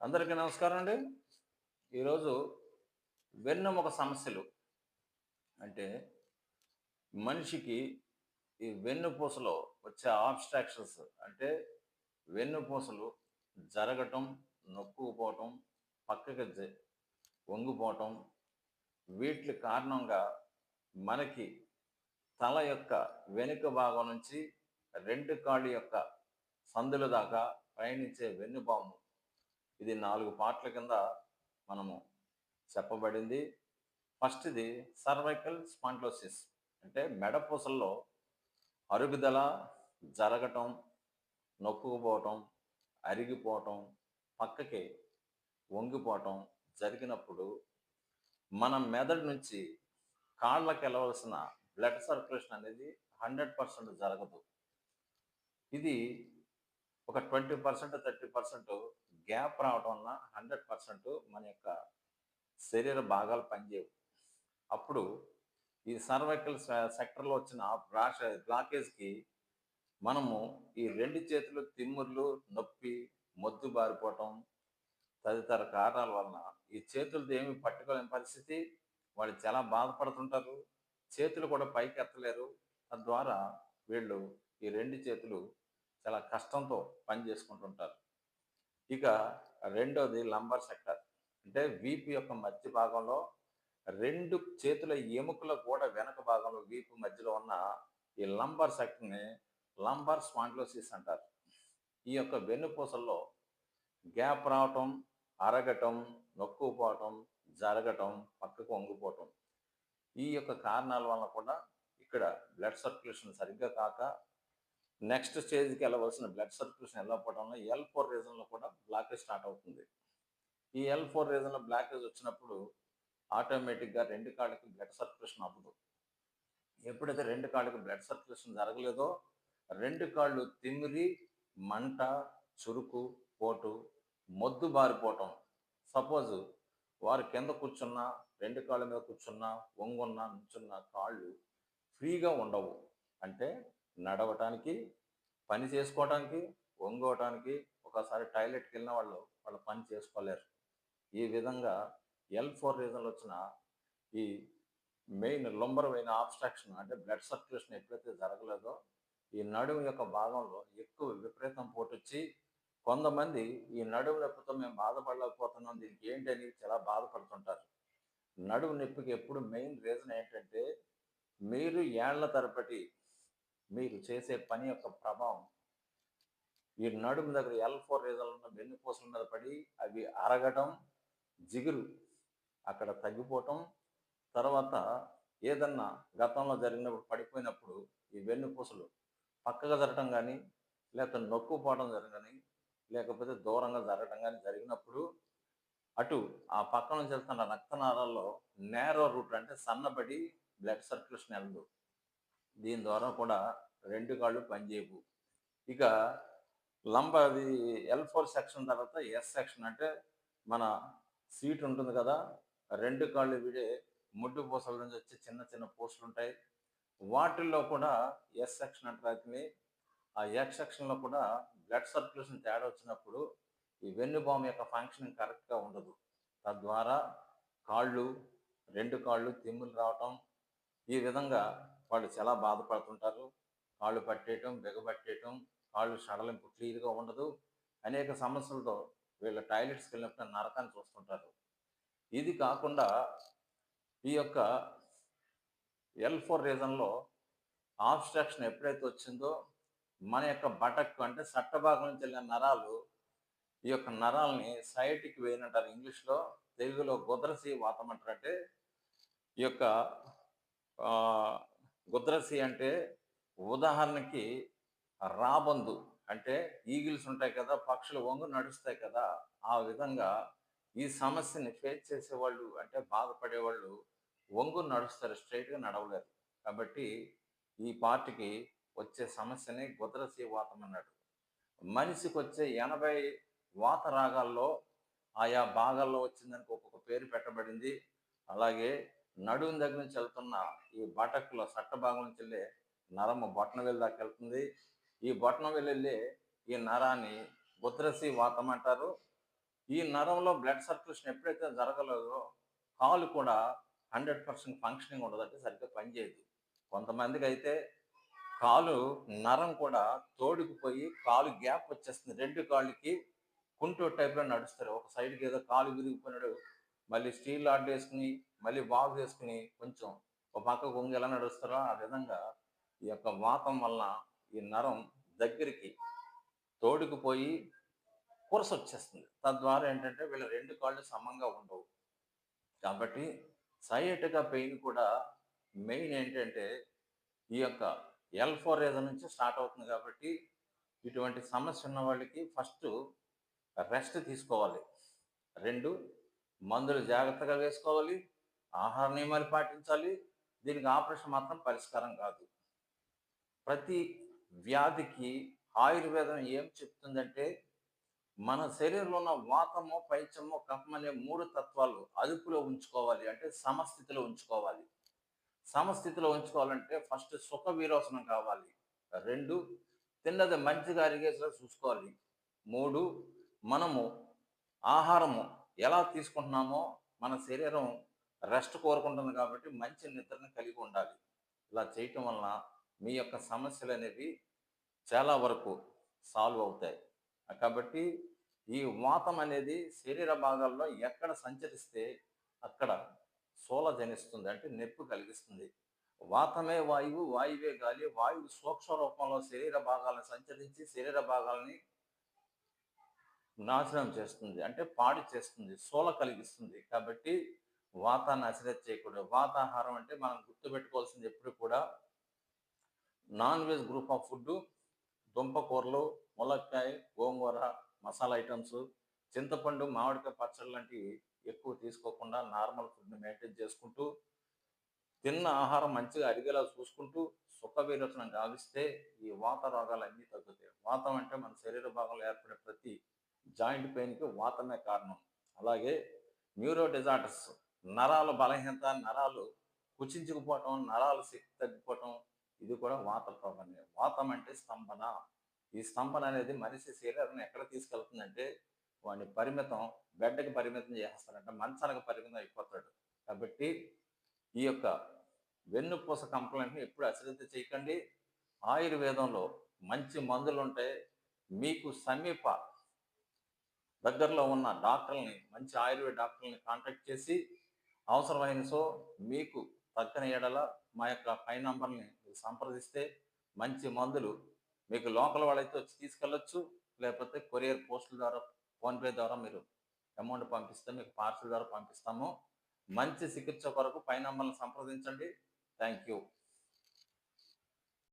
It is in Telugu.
అందరికీ నమస్కారం అండి. ఈరోజు వెన్నెముక సమస్యలు అంటే మనిషికి ఈ వెన్నుపూసలో వచ్చే ఆబ్స్ట్రాక్షన్స్ అంటే వెన్నుపూసలు జరగటం, నొక్కుకుపోవటం, పక్కకి వంగిపోవటం వీటి కారణంగా మనకి తల యొక్క వెనుక భాగం నుంచి 2 కాళ్ళ యొక్క సందుల దాకా ప్రయాణించే వెన్నుపాము ఇది 4 పార్ట్‌ల కింద మనము చెప్పబడింది. ఫస్ట్‌ది సర్వైకల్ స్పాండిలోసిస్ అంటే మెడపూసల్లో అరుగుదల, జరగటం, నొక్కుకుపోవటం, అరిగిపోవటం, పక్కకి వంగిపోవటం జరిగినప్పుడు మన మెదడు నుంచి కాళ్ళకెళ్ళవలసిన బ్లడ్ సర్క్యులేషన్ అనేది 100% జరగదు. ఇది ఒక 20%, 30% గ్యాప్ రావటం వలన 100% మన యొక్క శరీర భాగాలు పనిచేయవు. అప్పుడు ఈ సర్వైకల్ సెక్టర్‌లో వచ్చిన బ్లాకేజ్‌కి మనము ఈ 2 చేతులు తిమ్మిర్లు, నొప్పి, మొద్దు బారిపోవటం తదితర కారణాల వలన ఈ చేతులతో ఏమి పట్టుకోలేని పరిస్థితి. వాళ్ళు చాలా బాధపడుతుంటారు. చేతులు కూడా పైకెత్తలేరు. తద్వారా వీళ్ళు ఈ 2 చేతులు చాలా కష్టంతో పని చేసుకుంటుంటారు. ఇక రెండోది లంబర్ సెక్టర్. అంటే వీపు యొక్క మధ్య భాగంలో 2 చేతుల ఎముకల కూడా వెనక భాగంలో వీపు మధ్యలో ఉన్న ఈ లంబర్ సెక్టర్‌ని లంబర్ స్పాండిలోసిస్ అంటారు. ఈ యొక్క వెన్నుపూసల్లో గ్యాప్ రావటం, అరగటం, నొక్కుకుపోవటం, జరగటం, పక్కకు వంగిపోవటం. ఈ యొక్క కారణాల వలన కూడా ఇక్కడ బ్లడ్ సర్క్యులేషన్ సరిగ్గా కాక నెక్స్ట్ స్టేజ్‌కి వెళ్ళవలసిన బ్లడ్ సర్క్యులేషన్ వెళ్ళకపోవడం వల్ల L4 రీజన్‌లో కూడా బ్లాకేజ్ స్టార్ట్ అవుతుంది. ఈ L4 రీజన్‌లో బ్లాకేజ్ వచ్చినప్పుడు ఆటోమేటిక్‌గా 2 కాళ్ళకి బ్లడ్ సర్క్యులేషన్ అవ్వదు. ఎప్పుడైతే 2 కాళ్ళకి బ్లడ్ సర్క్యులేషన్ జరగలేదో 2 కాళ్ళు తిమ్మిరి, మంట, చురుకు, పోటు, మొద్దు బారిపోవటం. సపోజ్ వారు కింద కూర్చున్నా, 2 కాళ్ళ మీద కూర్చున్నా, వంగున్నా, నుంచున్నా కాళ్ళు ఫ్రీగా ఉండవు. అంటే నడవటానికి, పని చేసుకోవటానికి, వంగోవటానికి, ఒక్కోసారి టాయిలెట్‌కెళ్ళిన వాళ్ళ పని చేసుకోలేరు. ఈ విధంగా L4 రీజన్‌లో వచ్చిన ఈ మెయిన్ లంబర్ వెయిన్ ఆబ్స్ట్రాక్షన్ అంటే బ్లడ్ సర్క్యులేషన్ ఎప్పుడైతే జరగలేదో, ఈ నడుము యొక్క భాగంలో ఎక్కువ విపరీతం పోటొచ్చి, కొంతమంది ఈ నడుము నొప్పితో మేము బాధపడలేకపోతున్నాం దీనికి ఏంటని చాలా బాధపడుతుంటారు. నడుము నొప్పికి ఎప్పుడు మెయిన్ రీజన్ ఏంటంటే, మీరు ఏళ్ల తరబడి మీరు చేసే పని యొక్క ప్రభావం ఈ నడుము దగ్గర L4 రీజన్‌లో ఉన్న వెన్నుపూసల మీద పడి అవి అరగటం, జిగురు అక్కడ తగ్గిపోవటం, తర్వాత ఏదన్నా గతంలో జరిగినప్పుడు పడిపోయినప్పుడు ఈ వెన్నుపూసలు పక్కగా జరగటం గానీ, లేకపోతే నొక్కుపోవడం గానీ, లేకపోతే దూరంగా జరగటం గానీ జరిగినప్పుడు అటు ఆ పక్క నుంచి వెళ్తున్న రక్తనాళాల్లో నేరో రూట్ అంటే సన్నబడి బ్లడ్ సర్క్యులేషన్ ఎళ్ళదు. దీని ద్వారా కూడా 2 కాళ్ళు పనిచేయవు. ఇక అది L4 సెక్షన్ తర్వాత ఎస్ సెక్షన్ అంటే మన సీట్ ఉంటుంది కదా! 2 కాళ్ళు విడే ముడ్డు పూసల నుంచి వచ్చే చిన్న చిన్న పూసలుంటాయి. వాటిల్లో కూడా ఎస్ సెక్షన్ అంటారు ఆటిని. ఆ ఎస్ సెక్షన్‌లో కూడా బ్లడ్ సర్క్యులేషన్ తేడా వచ్చినప్పుడు ఈ వెన్నుపాము యొక్క ఫంక్షనింగ్ కరెక్ట్‌గా ఉండదు. తద్వారా కాళ్ళు, 2 కాళ్ళు తిమ్మిరి రావటం, ఈ విధంగా వాళ్ళు చాలా బాధపడుతుంటారు. కాళ్ళు పట్టేయటం, బిగబట్టేయటం, కాళ్ళు సడలింపు క్లియర్‌గా ఉండదు. అనేక సమస్యలతో వీళ్ళు టాయిలెట్స్‌కెళ్ళినప్పుడు నరకాన్ని చూస్తుంటారు. ఇది కాకుండా ఈ యొక్క L4 రీజన్‌లో ఆబ్స్ట్రాక్షన్ ఎప్పుడైతే వచ్చిందో, మన యొక్క బటక్ అంటే సట్ట భాగం నుంచి వెళ్ళే నరాలు, ఈ యొక్క నరాల్ని సైటిక్ వెయిన్ అంటారు ఇంగ్లీష్‌లో. తెలుగులో గుదరసి వాతం అంటారు. అంటే ఈ యొక్క ఆహ్, గుదరసి అంటే ఉదాహరణకి రాబందు అంటే ఈగిల్స్ ఉంటాయి కదా! పక్షులు వంగి నడుస్తాయి కదా! ఆ విధంగా ఈ సమస్యని ఫేస్ చేసేవాళ్ళు అంటే బాధపడేవాళ్ళు వంగుని నడుస్తారు. స్ట్రెయిట్‌గా నడవలేరు. కాబట్టి ఈ పార్ట్‌కి వచ్చే సమస్యని గుదరసి వాతం అన్నాడు. మనిషికొచ్చే 80 వాత రాగాల్లో ఆయా భాగాల్లో వచ్చిందానికి ఒక్కొక్క పేరు పెట్టబడింది. అలాగే నడుము దగ్గర నుంచి వెళ్తున్న ఈ బటక్‌లో సట్ట భాగం నుంచి వెళ్ళే నరము బొటనవేలు దాకా వెళ్తుంది. ఈ బొటనవేలు వెళ్ళే ఈ నరాన్ని ఉత్తరసి వాతం అంటారు. ఈ నరంలో బ్లడ్ సర్క్యులేషన్ ఎప్పుడైతే జరగలేదో కాలు కూడా 100% ఫంక్షనింగ్ ఉండదు. అంటే సరిగ్గా పనిచేయదు. కొంతమందికైతే కాలు నరం కూడా తోడుకుపోయి కాలు గ్యాప్ వచ్చేస్తుంది. 2 కాళ్ళకి కుంటూరు టైప్‌లో నడుస్తారు. ఒక సైడ్‌కి ఏదో కాలు విరిగిపోయినాడు. మళ్ళీ స్టీల్ రాడ్ ఏసుకొని, మళ్ళీ బాక్స్ ఏసుకొని కొంచెం ఒక పక్కకు వంగి ఎలా నడుస్తారో ఆ విధంగా ఈ యొక్క వాతం వలన ఈ నరం దగ్గరికి తోడుకుపోయి కురసొచ్చేస్తుంది. తద్వారా ఏంటంటే వీళ్ళ 2 కాళ్ళు సమంగా ఉండవు. కాబట్టి సైయటికా పెయిన్ కూడా మెయిన్ ఏంటంటే ఈ యొక్క L4 రీజన్ నుంచి స్టార్ట్ అవుతుంది కాబట్టి ఇటువంటి సమస్య ఉన్న వాళ్ళకి ఫస్టు రెస్ట్ తీసుకోవాలి. 2 మందులు జాగ్రత్తగా వేసుకోవాలి. ఆహార నియమాలు పాటించాలి. దీనికి ఆపరేషన్ మాత్రం పరిష్కారం కాదు. ప్రతి వ్యాధికి ఆయుర్వేదం ఏం చెప్తుందంటే, మన శరీరంలో ఉన్న వాతము, పైత్యము, కఫం అనే 3 తత్వాలు అదుపులో ఉంచుకోవాలి. అంటే సమస్థితిలో ఉంచుకోవాలి. సమస్థితిలో ఉంచుకోవాలంటే ఫస్ట్ సుఖ విరోచనం కావాలి. 2 తిన్నది మంచిగా అరిగేసేలా చూసుకోవాలి. 3 మనము ఆహారము ఎలా తీసుకుంటున్నామో మన శరీరం రెస్ట్ కోరుకుంటుంది కాబట్టి మంచి నిద్రని కలిగి ఉండాలి. ఇలా చేయటం వలన మీ యొక్క సమస్యలనేవి చాలా వరకు సాల్వ్ అవుతాయి. కాబట్టి ఈ వాతం అనేది శరీర భాగాల్లో ఎక్కడ సంచరిస్తే అక్కడ శూల జనిస్తుంది. అంటే నొప్పి కలిగిస్తుంది. వాతమే వాయువు, వాయువే గాలి. వాయువు సూక్ష్మ రూపంలో శరీర భాగాలను సంచరించి శరీర భాగాల్ని నాశనం చేస్తుంది. అంటే పాడు చేస్తుంది. శూల కలిగిస్తుంది. కాబట్టి వాతాన్ని అశ్రద్ధ చేయకూడదు. వాతాహారం అంటే మనం గుర్తుపెట్టుకోవాల్సింది ఎప్పుడు కూడా non veg group of food, దుంపకూరలు, ములక్కాయ, గోంగూర, మసాలా ఐటమ్స్, చింతపండు, మామిడికాయ పచ్చళ్ళు లాంటివి ఎక్కువ తీసుకోకుండా నార్మల్ ఫుడ్‌ని మెయింటైన్ చేసుకుంటూ, తిన్న ఆహారం మంచిగా అరిగేలా చూసుకుంటూ, సుఖ విరోచనం గావిస్తే ఈ వాత రోగాలన్నీ తగ్గుతాయి. వాతం అంటే మన శరీర భాగంలో ఏర్పడే ప్రతి జాయింట్ పెయిన్‌కి వాతమే కారణం. అలాగే న్యూరో డిజార్డర్స్ నరాల బలహీనత, నరాలు కుచించుకుపోవటం, నరాల శక్తి తగ్గిపోవటం ఇది కూడా వాత ప్రభావమే. వాతం అంటే స్తంభన. ఈ స్తంభన అనేది మనిషి శరీరాన్ని ఎక్కడ తీసుకెళ్తుందంటే వాడిని పరిమితం బెడ్‌కి పరిమితం చేసేస్తారంట. మంచానికి పరిమితం అయిపోతాడు. కాబట్టి ఈ యొక్క వెన్నుపూస కంప్లైంట్‌ని ఎప్పుడు అశ్రద్ధ చేయకండి. ఆయుర్వేదంలో మంచి మందులుంటాయి. మీకు సమీప దగ్గరలో ఉన్న డాక్టర్‌లని మంచి ఆయుర్వేద డాక్టర్‌లని కాంటాక్ట్ చేసి అవసరమైన సో మీకు తగ్గని యెడల మా యొక్క పై నంబర్‌ని మీరు సంప్రదిస్తే మంచి మందులు మీకు లోకల్ వాళ్ళైతే వచ్చి తీసుకెళ్ళొచ్చు. లేకపోతే కొరియర్ పోస్టుల ద్వారా, ఫోన్‌పే ద్వారా మీరు అమౌంట్ పంపిస్తే మీకు పార్సెల్ ద్వారా పంపిస్తాము. మంచి చికిత్స కొరకు పై నంబర్‌ని సంప్రదించండి. Thank you.